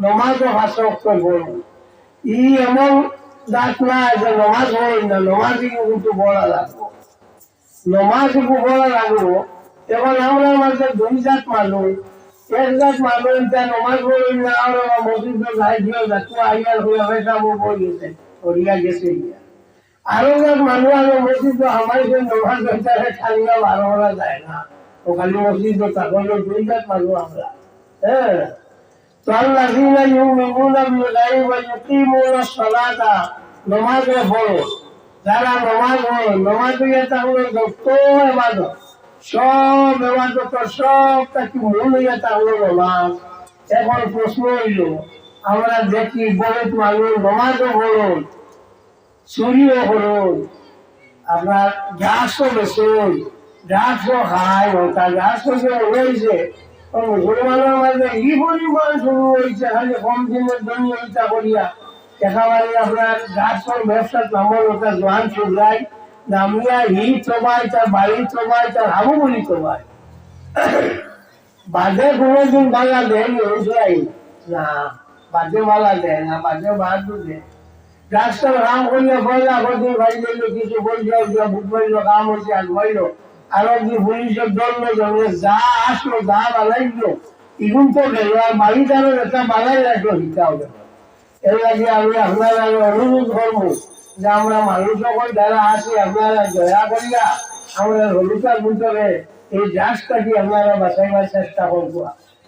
নমাজও হাসক্তর বড় ই এমন দাঁত না যে নমাজ হয় না, নমাজই কিন্তু বড়া লাগবো, নমাজ বড়া লাগবো। এখন আমরা মাঝে দুই জাত মানুষ, এক জাত মানুষ যা নমাজ পড়ি না আর মসজিদ যাই দিয়ে যাচ্ছ আইয়ার হয়ে হয়েছে বই গেছে হরিয়া গেছে আরো জাত মানুষ আর মসজিদ আমার নমাজ হইতে খালিয়া 12 বেলা যায় না, ও খালি মসজিদ থাকলে দুই জাত মানুষ আমরা। হ্যাঁ, والذين يؤمنون بالغيب ويقيمون الصلاة নমাজে পড়ো, যারা নমাজ পড়ো, নমাজ হইয়া তাহলে যত এবাদত, সব এবাদত সব তাকে মূল হইয়া তাহলে নমাজ। এখন প্রশ্ন হইল, আমরা দেখি বহুত মানুষ নমাজও পড়ুন, চুরিও করুন, আপনার গাছও বেচুন, গাছও খায়, ওটা গাছ হচ্ছে রয়েছে মুসলমানের মাঝে এই পরিমাণ শুরু হয়েছে, খালি কম দিনের জন্য এইটা করিয়া একেবারে আপনার গাছের ব্যবসা নামল ওটা জোয়ান শুধরাই নামিয়া হি চবাই, তার বাড়ি চবাই, তার হাবু বলি চবাই, বাজে কোনোদিন বাংলা দেয় না, বাজে বালা দেয় না, বাজে বাহাদুর দেয়। গাছটার কাম করলে বললা কদিন ভাই গেল, কিছু বলছে বুট বলল কাম হয়েছে আর বলল, আরো যে পুলিশের দণ্ড জমে যা আসলো যা বানাইলো ইগুন তো গেল, আর বাড়িতে আরো একটা বানাই রাখলো হিতা হবে। এর লাগে আমি আপনারা অনুরোধ করবো যে আমরা মানুষ সকল যারা আসি আপনারা দয়া করিয়া আমরা হলুকার ভিতরে এই গাছটাকে আপনারা বাঁচাইবার চেষ্টা করবো।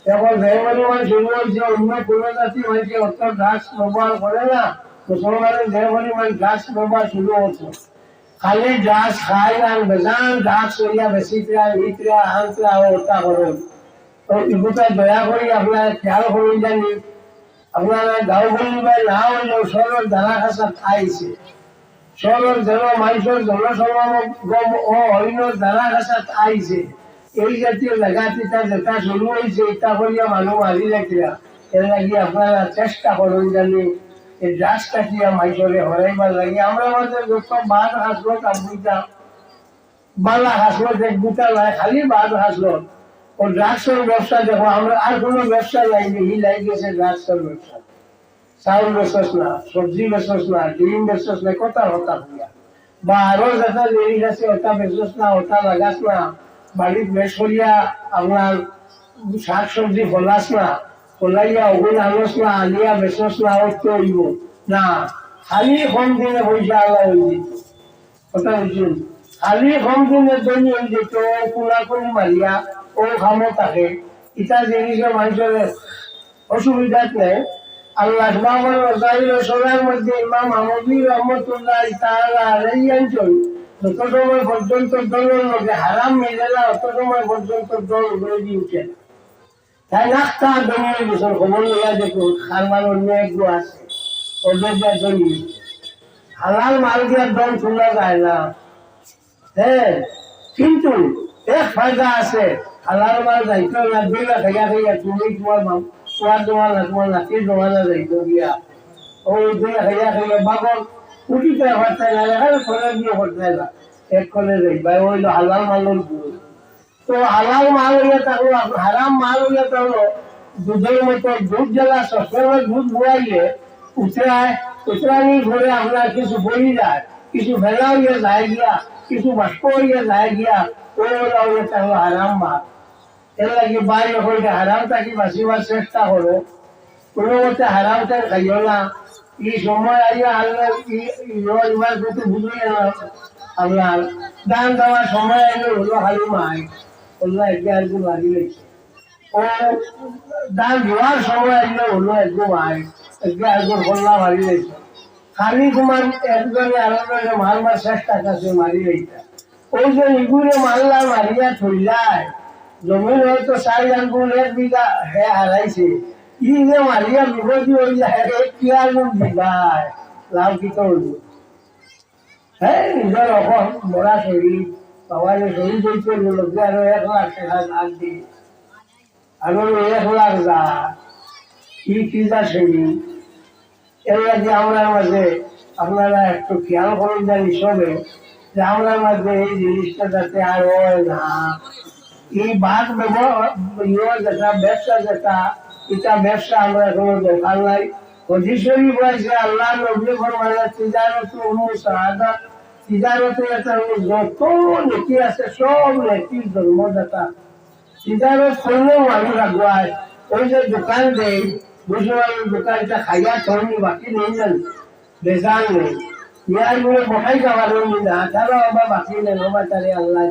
এখন যে পরিমাণ শুরু হয়েছে অন্য কোনো জাতি মানুষে অত গাছ ব্যবহার করে না, মুসলমানের যে পরিমাণ গাছ ব্যবহার শুরু হচ্ছে, খালি গাছ খাই আর বেজান গাছ করিয়া বেশিটা ইতরা আনতরা ওটা করুন। তো এগুলো দয়া করি আপনারা খেয়াল করুন, জানি আপনারা গাঁও গলিবাই না হইলেও শহরের ধারা খাসা খাইছে, শহরের যেন মানুষের জনসমাগম ও অন্য ধারা খাসা খাইছে, এই জাতীয় জায়গাতে যেটা শুরু হয়েছে এটা করিয়া মানুষ মারি রাখিয়া, এর লাগিয়ে আপনারা চেষ্টা করুন জানি এই গাছটাকে মাইসরে হরাইবার লাগে। আমরা আমাদের যত বাদ হাসলো কাপড়িটা বালা হাসলো এক দুটা নয়, খালি বাদ হাসলো ও ড্রাগসের ব্যবসা দেখো, আমরা আর কোনো ব্যবসা লাইনি হি লাই গেছে ড্রাগসের ব্যবসা, চাউল বেচস না, সবজি বেচস না, ডিম বেচস না, কথা হতা হইয়া বা আরো যেটা জিনিস আছে ওটা বেচস না, ওটা লাগাস না, বাড়ির বেশ করিয়া আপনার শাক সবজি ফলাস না, ফলাইয়া ওগুন আনস না, আলিয়া বেচস না, ওইতে হইব না, খালি কম দিনে পয়সা আল্লাহ হয়ে দিত, কথা বুঝুন, খালি কম দিনের জন্য হয়ে যেত কোনাকুনি মারিয়া ও খামো থাকে, এটা জিনিসের মানুষের অসুবিধা নেই। আল্লাহ সোনার মধ্যে ইমাম আহমদী রহমতুল্লাহ তাআলা আলাইহি যত সময় পর্যন্ত দলের মধ্যে হারাম মিলে না অত সময় পর্যন্ত দল গড়ে দিয়ে উঠে না, তাই নাস্তা দলের বিষয় খবর নিয়ে দেখুন খারমান অন্য একটু আছে ওদের যা দলি হালাল মাল দেওয়ার দল শোনা যায় না। হ্যাঁ, কিন্তু এক ফায়দা আছে, হালাল মাল যাইতে না দিলা খাইয়া খাইয়া তুমি তোমার তোমার জমা না, তোমার নাতির জমা না যাইতো গিয়া ওই দুই খাইয়া খাইয়া বাগর উঠিতে হরতে না, এখানে ফলে দিয়ে হরতে না, এক করে যাইবা ওইলো হালাল মালের ভুল। তো হালাল মাল হইয়া থাকলো, হারাম মাল হইয়া থাকলো দুধের মতো, দুধ জ্বালা সবসময় দুধ বুয়াইলে উতরানি ঘরে আপনার কিছু বলি যায়, কিছু ভেলা হইয়া যায় গিয়া, কিছু বাষ্প হইয়া যায় গিয়া, ওইগুলো হইয়া থাকলো হারাম মাল। এর লাগে বাইরে হইলে হারামটাকে বাঁচিবার চেষ্টা করো, কোনো মতে হারামটা খাইও না। এই সময় আইয়া আল্লাহ ইমান প্রতি বুঝিয়ে না, আপনার দান দেওয়ার সময় আইলে হলো হালু মাই আল্লাহ একে আরেকটু লাগি রেখে, ও দান দেওয়ার সময় আইলে হলো একদম আয় একে আরেকটু হল্লা মারি রেখে, খালি তোমার একজনে আরেকজনে মারবার চেষ্টা কাছে মারি রেখে, ওই যে ইগুলে মারলা মারিয়া থইলায় জমিন হয়তো 4 আঙ্গুল 1 বিঘা হে হারাইছে, ই যে মারিয়া বিপদী হয়ে যায় কি আগুন দিবায় লাভ কি করবো। হ্যাঁ, নিজের এখন মরা শরীর সবাই শরীর বলতে লোকে আরো 1 লাখ টাকা লাখ দিই, আরো 1 লাখ যা কি চিন্তা শরীর। এর লাগে আমরা মাঝে আপনারা একটু খেয়াল করুন জানি সবে যে আমরা মাঝে এই জিনিসটা যাতে আর হয় না, এই বাদ যেটা ব্যবসা যেটা এটা ব্যবসা আমরা কোনো দোকান নাই অধীশ্বরী বয়সে আল্লাহ নবী ফরমানে তিজারত সাহাদা তিজারত একটা যত নীতি আছে সব নীতির ধর্মদাতা তিজারত করলেও মানুষ আগুয়ায় ওই যে দোকান দেয় মুসলমানের দোকানটা খাইয়া থরনি বাকি নেই জানি বেজান নেই ইয়ার গুলো বসাই যাওয়ার না তারা আবার বাকি নেই বাবা তারে আল্লাহ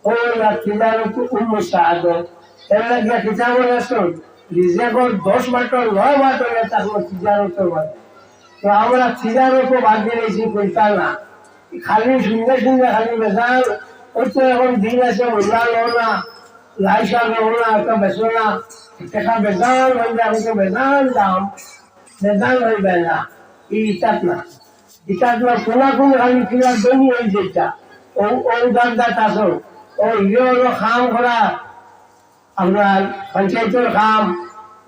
ওই তিজারত সাহাদত এর লাগে কিতাব রাসূল রিজেকর 10 বাটর 9 বাটর তাহলে তিজারতের বাদ তো আমরা তিজারত বাদ দিয়েছি কইতা না খালি সুন্দর সুন্দর খালি বেজাল ওই তো এখন দিন আছে মোল্লা লোনা লাইসা লোনা একটা বেসো না টাকা বেজাল হয়ে যাবে তো বেজাল দাম বেজাল হইবে না ইটাত না কোনা কোন খালি কিনা দনি হয়ে যেটা ও দাদা তাসো ও ইয়ে খাম করা আপনার পঞ্চায়েতের কাম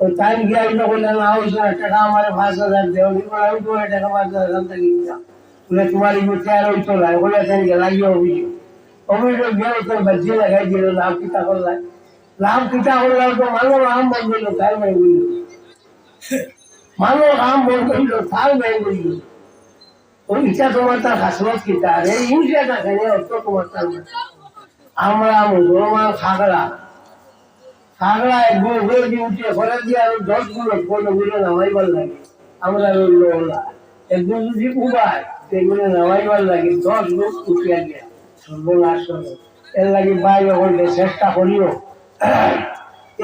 ওই টাইম গিয়ে বললে না হয়েছে টাকা আমার 5,000 দেওয়া আমি তোমার টাকা 5,000 থেকে বলে তোমার ইচ্ছে আর ওই তো নাই বলে লাগিয়ে অভিযোগ গেলে তোর বাজ্যে লাগাই দিল লাভ কিতা করলাম লাভ কিতা করলাম তো মানুষ আম বন্ধ হইল তার মেয়ে বুঝল মানুষ আম বন্ধ হইল তার মেয়ে বুঝল ওই ইচ্ছা তোমার তার হাসরত কিতা এই হিংসাটা কেন অর্থ তোমার তার আমরা মুসলমান খাগড়া একগুলো দিয়ে উঠে ঘরে দিয়ে আরো 10 গুলো 15 গুলো নামাইবার লাগে আমরা রইল একদম যদি উবায় সেগুলো নামাইবার লাগে 10 লোক উঠিয়া গিয়া সর্বনাশ হবে এর লাগে বাইরে হইলে চেষ্টা করিও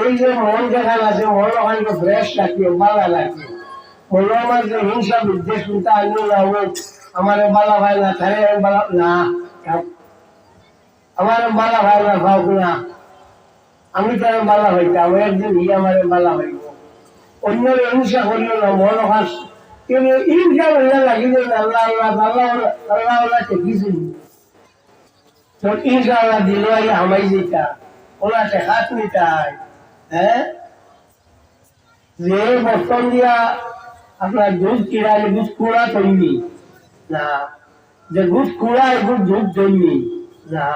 এই যে মন যেখান আছে মন ওখানে ফ্রেশ রাখিও বালা রাখিও মনে আমার যে হিংসা বিদ্বেষ চিন্তা আনিও না হোক আমার বালা ভাই না থাকে বালা না আমার বালা ভাই না ভাব না আমি তার বালা হইতাম একদিন আমার বালা হইব অন্য হিংসা করিও না মন ওখান কিন্তু হিংসা হইয়া লাগিল আল্লাহ আল্লাহ আল্লাহ আল্লাহ আল্লাহ টেকিছিল তো হিংসা আল্লাহ দিল আমাই যেটা ওরা টেকাত নিতাই হ্যাঁ যে বর্তন দিয়া আপনার দুধ কিনারে দুধ কুড়া তৈরি না যে দুধ কুড়া এগুলো দুধ তৈরি না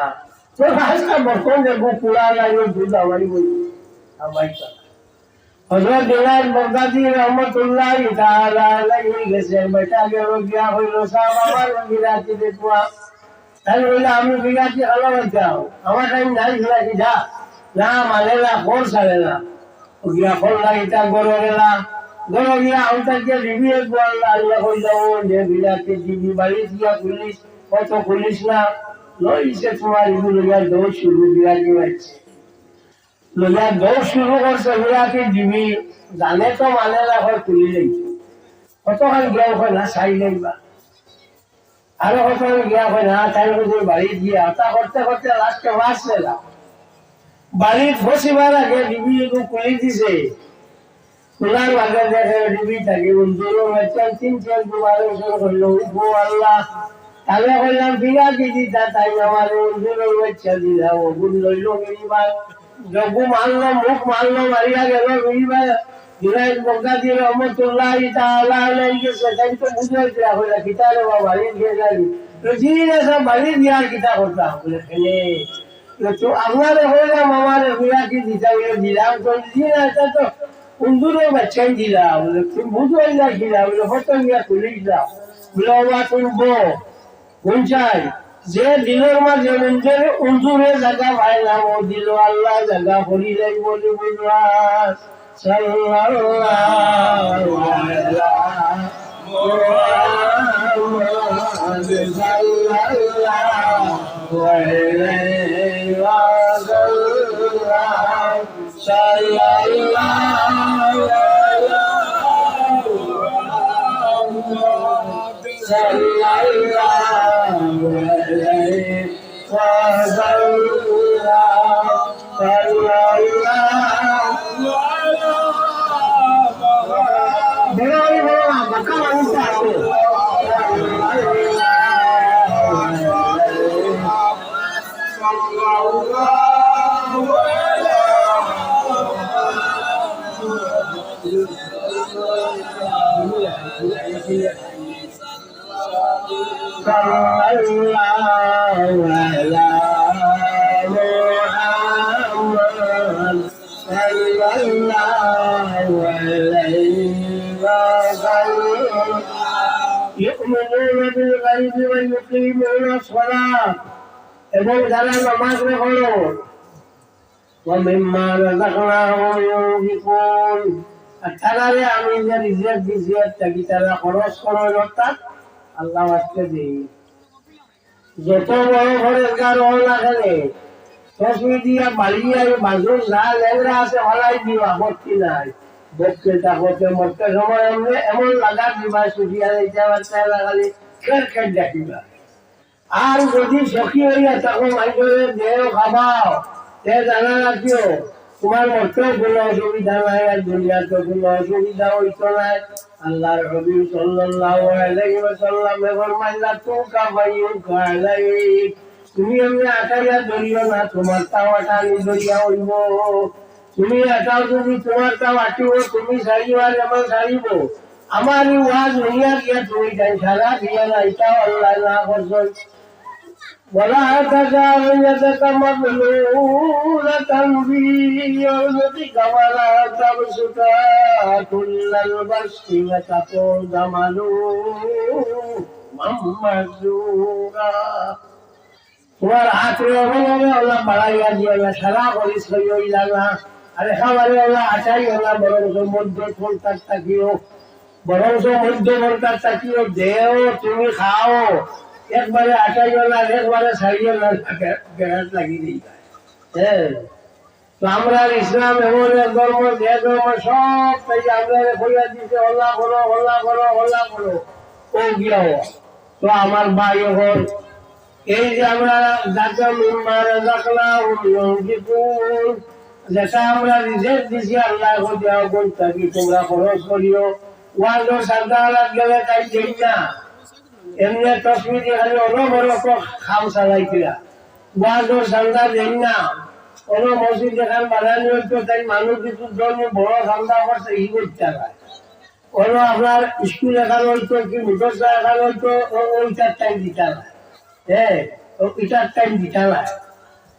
তো আজকাল বর্তন যে কুড়া লাগে দুধ আমারই বলি আমাই হযরত দিলার বগদাদি রহমাতুল্লাহ তাআলা আলাইহি গেছে বেটা গেল গিয়া হইল সাহেব আমার বিরাটি দেখবা তাহলে বলে আমি বিরাটি হলো যাও আমার টাইম নাই বিরাটি যা না মানে না কোন সালে না গিয়া ফল লাগিটা গরো গিয়া আউটাকে রিভিউ বল আল্লাহ কইলাও যে বিরাটি দিবি বাড়ি গিয়া পুলিশ কত পুলিশ না লইছে তোমার ইগুলো গিয়া দৌড় শুরু বিরাটি হচ্ছে লোলা দৌড় শুরু করছে বিরাটি দিবি জানে তো মানে না হয় তুলি লেগেছে কতক্ষণ গিয়া হয় না চাই লাগবা আরো কতক্ষণ গিয়া হয় না তাই বাড়ি গিয়া তা করতে করতে লাস্টে বাঁচলে না বাড়ির ফসিবার আগে ডিবি এগুলো খুলে দিছে খোলার আগে দেখে ডিবি থাকে বন্ধুর বাচ্চা 3-4 দুবার করলো ও আল্লাহ তাহলে বললাম বিরাটি দিতা তাই আমার বন্ধুর বাচ্চা দিলাম ওগুন লইল গেলিবার জগু মারলো মুখ মারলো মারিয়া গেল গেলিবার জুনাইদ বগদাদি রহমতুল্লাহ তাআলা আলাইহি সেটাই তো বুঝাইতে হইলা কিতারে বাড়ি গিয়ে যাবি তো জিনে সব বাড়ি দিয়া কিতা করতা বলে খেলে তো আপনারে হইলাম আমার বিরাটি দিতা দিলাম তো জিনে এটা তো বন্ধুর বাচ্চা দিলা বলে তুমি বুঝাই না দিলা বলে হতো গিয়া পুলিশ দাও বলে বাবা তুমি পঞ্চায় যে দিলের মাঝে মঞ্জের উন্দুরে জায়গা ভাইলাম ও দিল আল্লাহ জায়গা ভরি যাই বলে বুঝলাম সাল্লাল্লাহু আলাইহি মুহাম্মদ সাল্লাল্লাহু আলাইহি ওয়াসাল্লাম সাল্লাল্লাহু صلى الله على محمد সাল্লাল্লাহু আলাইহি ওয়াসাল্লাম ইউমিনুনা বিল গায়বি ওয়া ইউকিমুনা আস-সালাত এবং যারা নামাজ পড়ে ওয়া মিম্মা রাযাকনাহুম ইউনফিকুন আর তারা আমি যে রিজিক দিয়েছি তাকে তারা খরচ করে অর্থাৎ আল্লাহ ওয়াস্তে দেই যত বড় খরচগার হল না কেন তসমি দিয়া বাড়িয়ে বাজুর না লেগরা আছে হলাই দিবা ভর্তি নাই বক্তে তাকতে মরতে সময় এমন লাগা দিবা সুফিয়া দিতে বাচ্চা লাগালি খের খের দেখিবা আর যদি সখী হইয়া তখন মাইকের দেহ খাবাও তে জানা রাখিও তোমার মরতেও কোনো অসুবিধা নাই আর দুনিয়াতে কোনো অসুবিধা হইতো নাই আল্লাহর হাবিব সাল্লাল্লাহু আলাইহি ওয়াসাল্লাম ফরমাইলা তুকা বাইউকা আলাইক তুমি এমনি আটাইয়া ধরিও না তোমার তাও আটানি ধরিয়া হইব তুমি এটাও যদি তোমার তাও আটিব তুমি সারিব আর আমার সারিব আমার ওয়াজ হইয়া গিয়া তুমি যাই সারা দিয়া না এটাও আল্লাহ না করছেন ولا تجعل يدك مغلولة بيمينك ولا تبسطها كل البسط فتقعد ملوما محسورا তোমার হাতে ওলা বাড়াইয়া দিয়ে না সারা করিস হইলা না আরে খাবারে ওলা আচাই ওলা বরং মধ্য ফলতার থাকিও বরং মধ্য ফলতার থাকিও দেও তুমি খাও একবারে আটাই ওলা একবারে সারি ওলা বেড়াত লাগি দিই হ্যাঁ তো আমরা ইসলাম এমন এক ধর্ম যে ধর্ম সব তাই আমরা হইয়া দিতে হল্লা করো হল্লা করো হল্লা করো ও গিয়াও তো আমার ভাই হল এই যে আমরা যেটা আমরা রিজেক্ট দিছি আল্লাহ থাকি তোমরা খরচ করিও ওয়াজও সান্তাহাত গেলে তাই দেই না এমনি তসমিদি খালি অনবরত খাম চালাইছিলা ওয়াজও সান্দা দেই না কোনো মসজিদ যেখান বানানি হইতো তাই মানুষ কিছু জন্য বড় সান্দা করছে ই করতে পারে কোনো আপনার স্কুল এখান হইতো কি মুদরসা এখান হইতো ওইটার টাইম দিতে পারে হ্যাঁ এটার টাইম দিতে পারে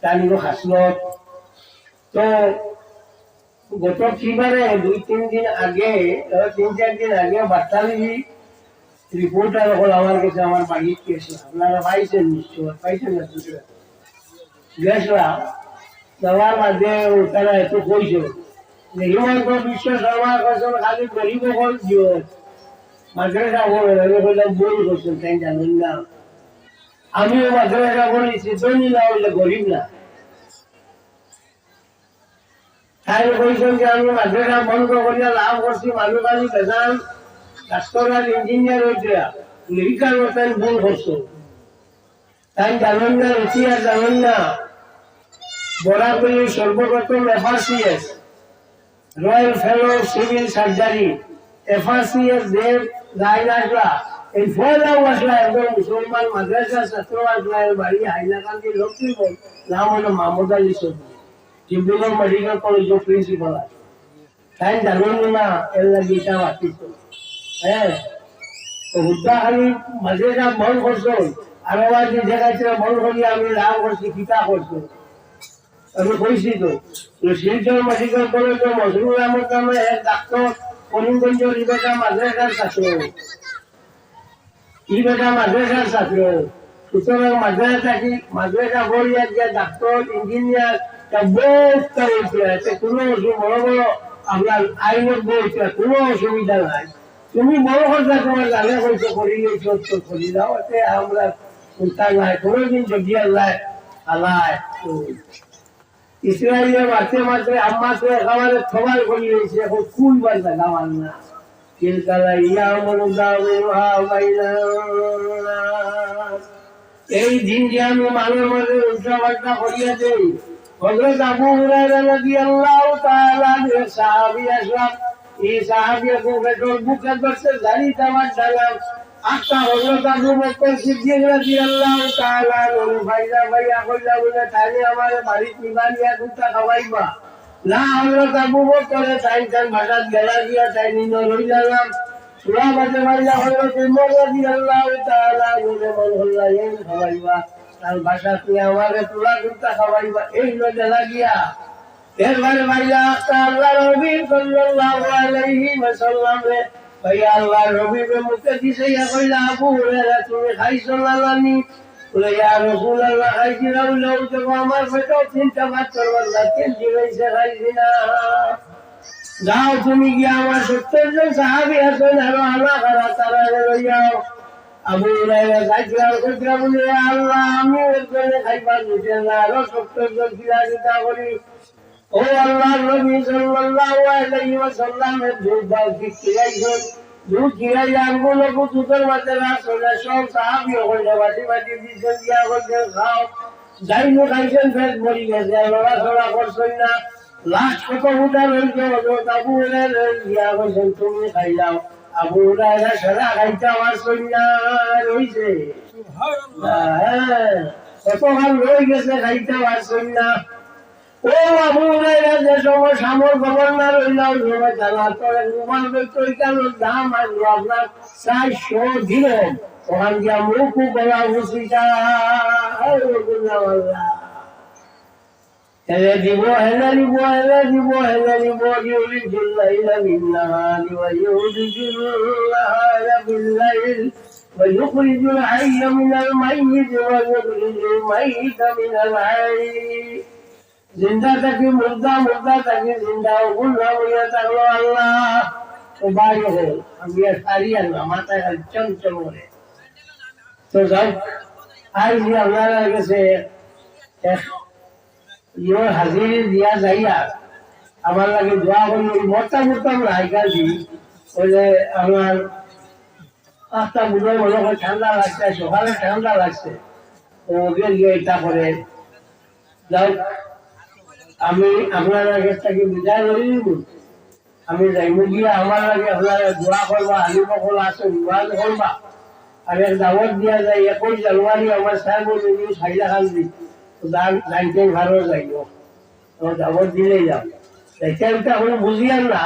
জানিব হাসলত তো গত কিবারে 2-3 দিন আগে 3-4 দিন আগে বার্তালি রিপোর্টার হল আমার কাছে আমার বাড়িতে গেছে আপনারা পাইছেন নিশ্চয় পাইছেন না গেছিলাম যাওয়ার মাঝে তারা এত কইছে যে হিমন্ত বিশ্ব শর্মা করছেন খালি গরিব হল জিও মাদ্রাসা বলে আমি বললাম ভুল করছেন তাই জানেন না আমিও মাদ্রাসা বলেছি ধনী না হলে গরিব না তাই কইছেন যে আমি মাদ্রাসা বন্ধ করিয়া লাভ করছি মানুষ আনি বেজান ডাক্তার আর ইঞ্জিনিয়ার হইতে লিখিকার মতন ভুল করছো তাই জানেন না ইতিহাস জানেন না বরাবরই সর্বপ্রথম এফআরসিএস রয়্যাল ফেলো সিভিল সার্জারি এফআরসিএস দেব লাইন আসলা এই ফয়লাও আসলা একজন মুসলমান মাদ্রাসা ছাত্র আসলা বাড়ি হাইলাকান্দি লক্ষ্মীপুর নাম হলো মাহমুদ আলী চৌধুরী ডিব্রুগড় মেডিকেল কলেজের প্রিন্সিপাল আছে তাই জানেন না এর লাগে এটা বাতিত হ্যাঁ তো হুদ্দা খালি মাদ্রাসা বন্ধ করছো আর আবার যে দেখাচ্ছিল বন্ধ করিয়া আমি লাভ করছি কিতা করছো আমি কইছি তো শিলচর মেডিকেল কলেজের মজরুল আহমদ নামে এক ডাক্তার করিমগঞ্জ ইবেটা মাদ্রাসার ছাত্র ইবেটা মাদ্রাসার ছাত্র সুতরাং মাদ্রাসা পড়িয়া যে ডাক্তার ইঞ্জিনিয়ার বহুত কোনো বড় বড় আপনার আইনের বইটা কোনো অসুবিধা নাই তুমি বড় কথা তোমার জানে হয়তো করিলে সত্য করি দাও এতে আমরা চিন্তা নাই কোনোদিন যদি আল্লাহ আল্লাহ ইসরায়েলের মাঝে মাঝে আম্মাকে খাবারের সবাই করিয়েছে এখন কুল বাজা খাবার না এই দিন যে আমি মাঝে মাঝে উল্টা পাল্টা করিয়া দেই হযরত আবু হুরায়রা রাদিয়াল্লাহু তাআলা এর সাহাবী আসলাম এই সাহাবী বুকের বুকে ধরতে দাড়ি তামার ডালাম আচ্ছা হযরত আবু বকর সিদ্দিক রাদিয়াল্লাহু তাআলা ভাইয়া ভাইয়া কইলা বলে তাইলে আমার বাড়ি নিবানিয়া দুটা খাওয়াইবা না হযরত আবু বকর তাই ভাষা গেলা দিয়া তাই নিন রইলাম সুরা বাজে ভাইয়া হযরত উমর রাদিয়াল্লাহু তাআলা বলে মন হল্লা এই খাওয়াইবা তার ভাষা তুই আমারে তুলা দুটা খাওয়াইবা এই গেলা গিয়া এরপরে ভাইয়া আল্লাহ নবী সাল্লাল্লাহু আলাইহি ওয়াসাল্লাম রে ভাইয়া আল্লাহ নবী মুখে দিছে ইয়া কইলা আবু হুরায়রা তুমি খাইছো না নানি বলে ইয়া রাসূলুল্লাহ খাইছি না বলে তো আমার পেটও চিন্তা বাদ করবার না কেন দিয়েছে খাইছি না যাও তুমি গিয়ে আমার 70 জন সাহাবী আছেন আরো আল্লাহ খারা তারা লইয়াও আবু হুরায়রা যাইছিলাম কইরা বলে আল্লাহ আমি একজনে খাইবার দিতে না আরো 70 জন কিলা দিতা করি ও আল্লাহর নবী সাল্লাল্লাহু আলাইহি ওয়াসাল্লামের দুধ দাও খিলাইছেন দুধ খিলাই আঙ্গুল দুধের মধ্যে রাসূলের সব সাহাবী হইল বাটি বাটি দিছেন গিয়া বলছেন খাও যাইনো খাইছেন পেট ভরি গেছে লড়াচড়া করছেন না লাস্ট কত উঠা রয়েছে আবু হুরায়রা গিয়া বলছেন তুমি খাইলাও আবু হুরায়রা সারা খাইতে পারছেন না রয়েছে কত ভালো রয়ে গেছে খাইতে পারছেন না ও আবু হুরায়রা যে সময় সামর গভর্নর হইলাম সবাই জানা তোর রুমাল তৈকানোর দাম আসলো আপনার 400 দিরহাম ওখান দিয়া মুখু গলা ঘুষিটা হেলে দিব হেলে দিব হেলে দিব হেলে দিব ইউলি জুল্লাইলা বিন্নাহারি ওয়া ইউলি জুল্লাহারা বিল্লাইল ويخرج الحي من الميت ويخرج الميت من الحي জিন্দা থাকি মুর্দা মুর্দা থাকি জিন্দা ওগুলো হইয়া থাকলো আল্লাহ ও বাড়ি হল আমি আর সারি আনলাম মাথায় চঞ্চল করে তো যাই আজ আপনারা গেছে ইয়োর হাজিরি দিয়া যাইয়া আমার লাগে দোয়া করি মরতা মরতাম রায়কাল দিই বলে আমার পাঁচটা বুধের মনে হয় ঠান্ডা লাগছে সকালে ঠান্ডা লাগছে ওকে গিয়ে এটা করে যাই আমি আপনারা কাছে বিদায় করে দিব আমি যাইব গিয়ে আমার লাগে আপনারা দোয়া করবা আলী বকল আছে বিবাদ করবা আর এক দাওয়াত দিয়া যায় 21 জানুয়ারি আমার সাহেব সাইলা খান দি জানতে ভালো যাইব দাওয়াত দিলেই যাও এটা কোনো বুঝিয়ান না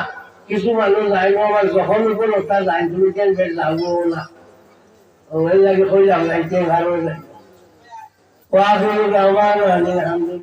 কিছু মানুষ যাইব আমার যখন উপলব্ধ যাই তুমি কেন বেশ যাবো না ওই লাগে কইলাম জানতে ভালো যাইব